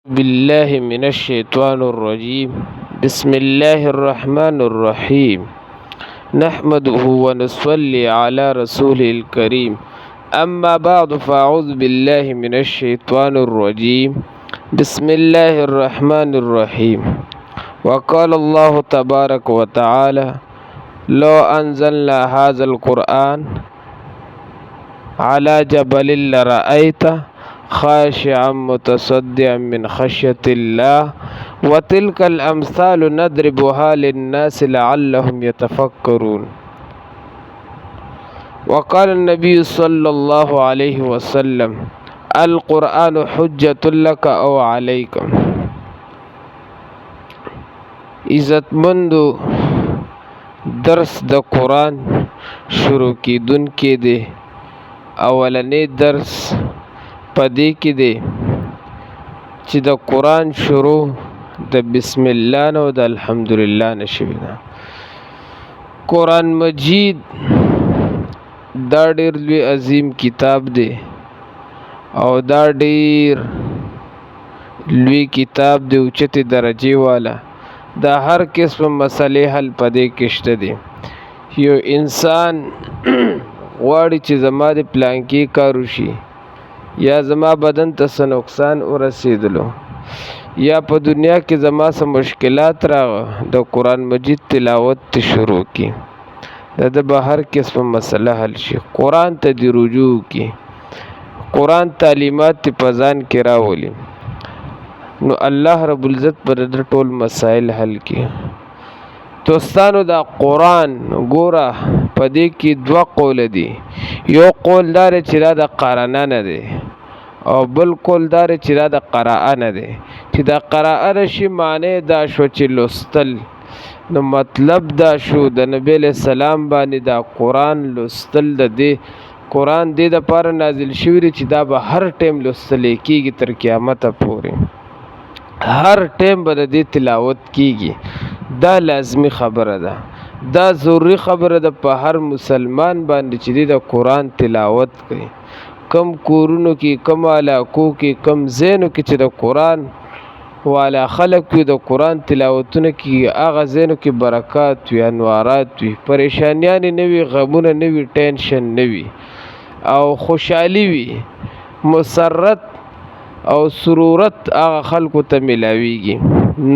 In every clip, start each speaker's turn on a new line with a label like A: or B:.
A: بالله من الشيطان الرجيم. بسم الله الرحمن الرحيم. نحمده ونصلي على رسوله الكريم. أما بعد فأعوذ بالله من الشيطان الرجيم. بسم الله الرحمن الرحيم. وقال الله تبارك وتعالى: لو أنزلنا هذا القرآن على جبل لرأيته خاشعا متصدعا من خشية الله وتلك الأمثال نضربها للناس لعلهم يتفكرون. وقال النبي صلى الله عليه وسلم: القرآن حجة لك أو عليك. عزتمندو درس د قرآن شروع کیدونکې دی. اولنی درس پدې کې دی چې د قرآن شروع د بسم الله نه او د الحمدلله نه شوې ده. قرآن مجید دا ډېر لوی عظیم کتاب دی او دا ډېر لوی کتاب دی، اوچتې درجې والا. دا هر قسم مسئلې حل پدې کې شته دی. یو انسان غواړي چې زما د پلانکي کار وشي، یا زما بدن ته څه نقصان ورسېدلو، یا په دنیا کې زما څه مشکلات راغله، د قرآن مجید تلاوت ته شروع کی، د به هر قسم مسله حل شي. قرآن ته دې رجوع کی، قرآن تعلیمات ته په ځان کې راولي، نو الله رب العزت پر د ټول مسائل حل کی. دوستانو دا قرآن ګوره پدې کې دوه قول دي. یو قول دار چې دا د قرانه نه دی، او بل قول دار چې دا د قراءه نه دی. چې دا قراءه شي معنی دا شو چې لوستل، نو مطلب دا شو د نبی له سلام باندې دا قرآن لوستل. د دې قرآن دې د پاره نازل شوی چې دا به هر ټیم لوستل کېږي تر قیامت پورې، هر ټیم به د دې تلاوت کېږي. دا لازمی خبره ده، دا ضروری خبره ده په هر مسلمان باندې چې د قرآن تلاوت کوي. کم کورونو کې، کم علاقو کې، کم ځایونو کې چې د قرآن والا خلق وي، د قرآن تلاوتونه کې، هغه ځایونو کې برکات وي، انوارات وي، پریشانیان نه وي، غمونه نه وي، ټینشن نه وي، او خوشحالي وي، مسرت او سرورت هغه خلقو ته ملاویږي.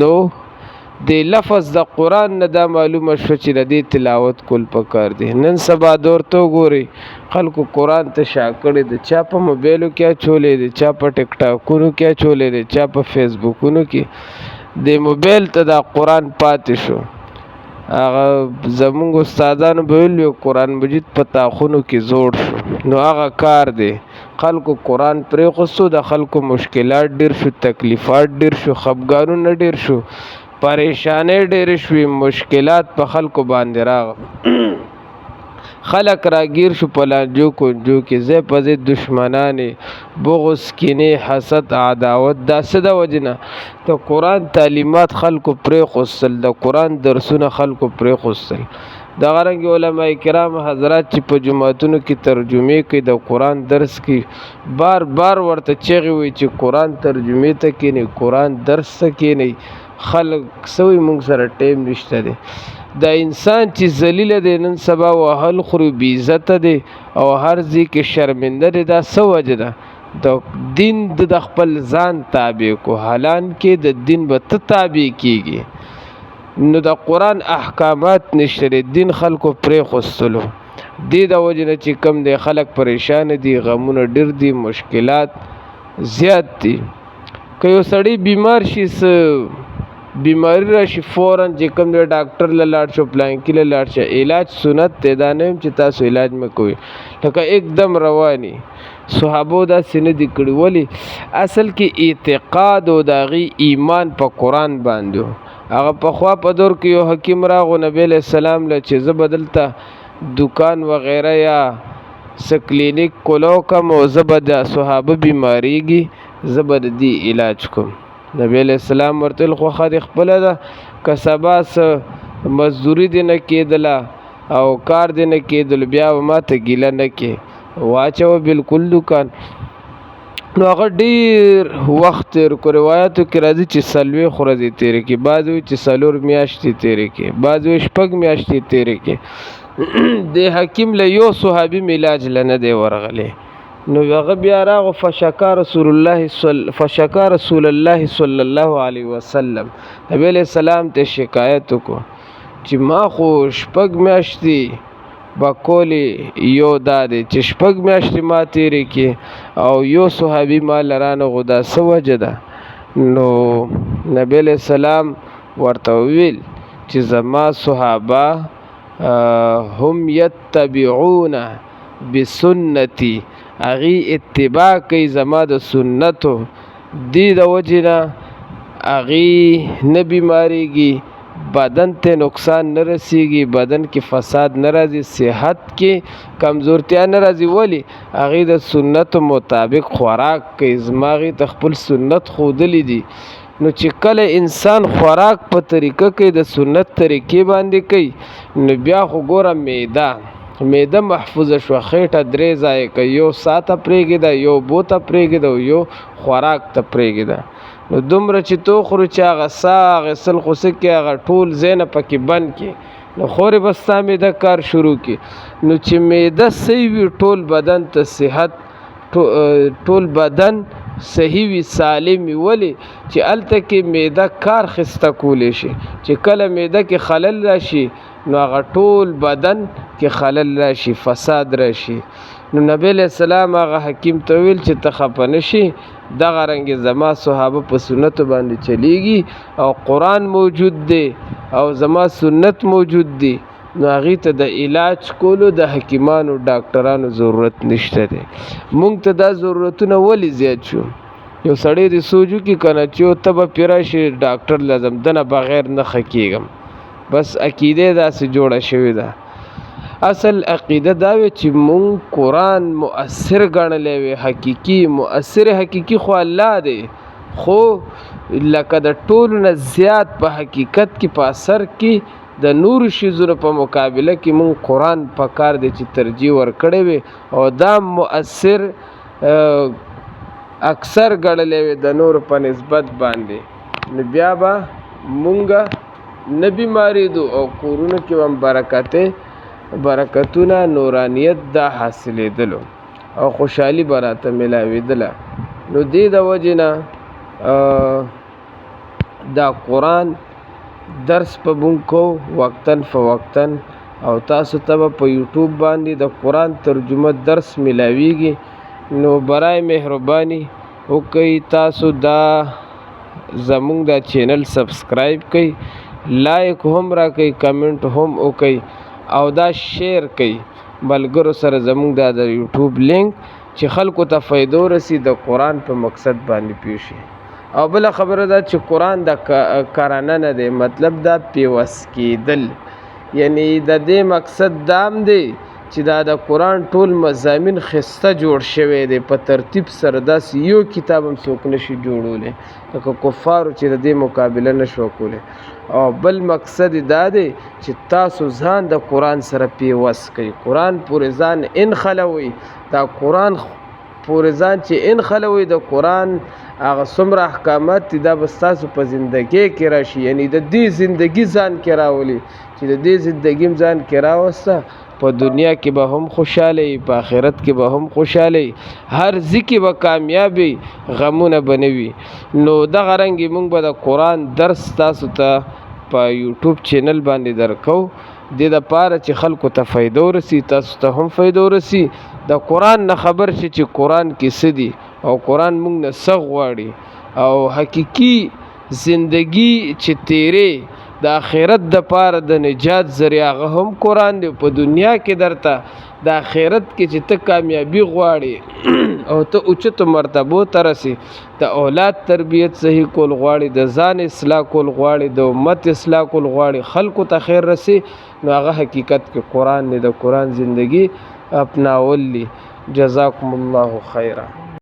A: نو د لفظ د قرآن نه دا معلومه شو چې د دې تلاوت کول پکار دی. نن سبا دور ته ګوري خلکو قرآن ته شا کړی دی، چا په موبایلو کې اچولی دی، چا په ټیک ټاکونو کې اچولی دی، چا په فیسبوکونو کې. د موبایل ته دا قرآن پاتې شو. هغه زمونږ استادانو به ویل قرآن مجید په تاخونو کې زوړ شو، نو هغه کار دی. خلکو قرآن پرېښودو، د خلکو مشکلات ډېر شو، تکلیفات ډېر شو، خفګانونه ډېر شو، پریشانې ډېرې شوې، مشکلات په خلکو باندې راغله. خلک راګیر شو په لانجو کونجو کې، ځای په ځای دشمنانې، بغض، کینې، حسد، عداوت. دا څه د وجې نه؟ د قرآن تعلیمات خلکو پرېښودل، د قرآن درسونه خلکو پرېښودل. دغه رنګې علماء کرام حضرات چې په جوماتونو کې ترجمې کوي، د قرآن درس کوي، بار بار ورته چغې وي چې قرآن ترجمې ته کښېنئ، قرآن درس ته کښېنئ. خلک سوی مونږ سره ټیم نشته دی. دا انسان چې ذلیله دی، نن سبا وهل خوري، بې عزته دی، او هر ځای کې شرمنده دی. دا څه وجه ده؟ د دین د خپل ځان تابع کو، حالان کې د دین به ته تابع کېږي. نو د قرآن احکامات نشته دی، دین خلکو پرېښودلو. دې د وجې نه چې کم دی خلک پریشان دي، غمونه ډېر دي، مشکلات زیات دي. که یو سړی بیمار شي، بیماری راشي، فوراً چې کوم دی ډاکټر له لاړ شو، پلانکي له لاړ شه. علاج سنت دی، دا نه یم چې تاسو علاج مه کوئ، لکه एकदम رواني. صحابو داسې نه دي کړي. ولې؟ اصل کې اعتقاد او د هغې ایمان په قرآن باندې و. هغه پخوا په دور کې یو حکیم راغو نبی علیه السلام له چې زه به دلته دکان وغیره یا څه کلینیک کولو کم، او زه به د صحابه بیماریږي، زه به د دې علاج کوم. نبی علیہ السلام ورته ویل خوښه دې خپله ده، که سبا څه مزدوري دې نه کېدله او کار دې نه کېدلو، بیا به ما ته ګیله نه کې، واچوه بالکل دکان. نو هغه ډیر وخت تیر کو. روایتو کې راځي چې څلوېښت ورځې تیرې کړي، بعض وایي چې 4 میاشتې تیرې کړي، بعض وایي 6 میاشتې تیرې کړي. د حکیم له یو صحابي علاج لنه دی ورغلی. نو هغه بیا راغو فشکا رسول الله صلی الله علیه وسلم، نبی علیہ السلام ته شکایت وکړو چې ما خو 6 میاشتې بکولې، یو دا دی چې 6 میاشتې ما تیرې کې او یو صحابي ما لرانغو، دا څه وجه ده؟ نو نبی علیہ السلام ورته وویل چې زما صحابه هم یتبعون بسنتی، هغې اتباع کوي زما د سنتو، دې د وجې نه هغې نه بیماریږي، بدن ته نقصان نه رسیږي، بدن کې فساد نه راځي، صحت کې کمزورتیا نه راځي. ولی هغې د سنتو مطابق خوراک کوي، زما هغې ته خپل سنت ښودلی دي. نو چې کله انسان خوراک په طریقه کوي د سنت طریقې باندې کوي، نو بیا خو ګوره معده محفوظه شوه، خېټه 3 ځایه کوي، یو ساته پرېږده، یو بوته پرېږده او یو خوراک ته پرېږده. نو دومره چې تو خورو چې هغه ساه اخیستل خو څه کې هغه ټول ځای نه پکې بند کړي، نو خورې به ستا معده کار شروع کړي. نو چې معده صحیح وي ټول بدن ته صحت، ټول بدن صحیح وي، سالم وي. ولې چې هلته کې معده کار خسته کولی شي، چې کله معده کې خلل راشي نو هغه ټول بدن کې خلل راشي، فساد راشي. نو نبی علیہ السلام هغه حکیم ته ویل چې ته خفه نشي، دغه رنګې زما صحابه په سنتو باندې چلیږي او قرآن موجود دی او زما سنت موجود دی، نو هغې ته د علاج کولو د حکیمانو ډاکټرانو ضرورت نشته دی. مونږ ته دا ضرورتونه ولې زیات شو؟ یو سړی د سوچو کې که نه چې ته به پرې راشي ډاکټر لازم دنه بغیر نه ښه کېږم، بس عقیده داسې جوړه شوې ده. اصل عقیده دا وي چې مونږ قرآن مؤثر ګڼلی وي، حقیقي مؤثر حقیقي خو الله دی، خو لکه د ټولو نه زیات په حقیقت کې په اثر کې د نورو شیزونو په مقابله کې مونږ قرآن پکار دی چې ترجیح ورکړی وي او دا مؤثر اکثر ګڼلی وي د نورو په نسبت باندې، نو بیا به مونږ نه بیماریدو او کورونو کې هم برکتونه نورانیت دا حاصلېدلو او خوشحالي به راته ملاوېدله. نو دې د وجې نه دا قرآن درس په مونږ کوو وقتاً فوقتاً، او تاسو ته به په یوټیوب باندې د قرآن ترجمه درس ملاویږي. نو برای مهرباني وکړئ تاسو دا زمونږ دا چینل سبسکرایب کړئ، لایک هم راکړئ، کمنټ هم وکړئ او دا شیر کړئ ملګرو سره زمونږ دا د یوټیوب لینک چې خلکو ته فایدو رسی، د قرآن په مقصد باندې پوه شي. او بله خبره ده چې قرآن د کرانه نه دی، مطلب دا پیوس کېدل، یعنی د دې مقصد دام دی چې دا د قرآن ټول مضامین خسته جوړ شوی دی په ترتیب سره، داسې یو کتاب هم څوک نشي جوړولی لکه کفارو چې د دې مقابله نشو کولی. او بل مقصد دا دی چې تاسو ځان د قرآن سره پیوس کړئ، قرآن پورې ځان انخلوئ، دا قرآن پورې ځان چې انخلوئ، د قرآن هغه څومره احکامات دي دا به ستاسو په زندګۍ کې راشي، یعنی د دې زندګي ځان کې راولي چې د دې زندګي ځان کې راوسته، په دنیا کې به هم خوشحاله وي، په آخرت کې به هم خوشحاله وي، هر ځای کې به کامیابي، غمونه به نه وي. نو دغه رنګې مونږ به د قرآن درس تاسو ته په یوټیوب چینل باندې درکو، دې دپاره چې خلکو ته فایده ورسي، تاسو ته هم فایده ورسي، د قرآن نه خبر شي چې قرآن کې څه دي او قرآن مونږ نه څه غواړي، او حقیقي زندگی چې تیرې د آخرت د پاره د نجات ذریعه هغه هم قرآن دی. په دنیا کې درته د آخرت کې چې ته کامیابی غواړي او ته اوچتو مرتبو ته رسي، د اولاد تربیت صحیح کول غواړي، د ځان اصلاح کول غواړي، د امت اصلاح کول غواړي، خلکو ته خیر رسي، نو هغه حقیقت کې قرآن دی، د قرآن زندگی اپناول لی. جزاکم الله خیرا.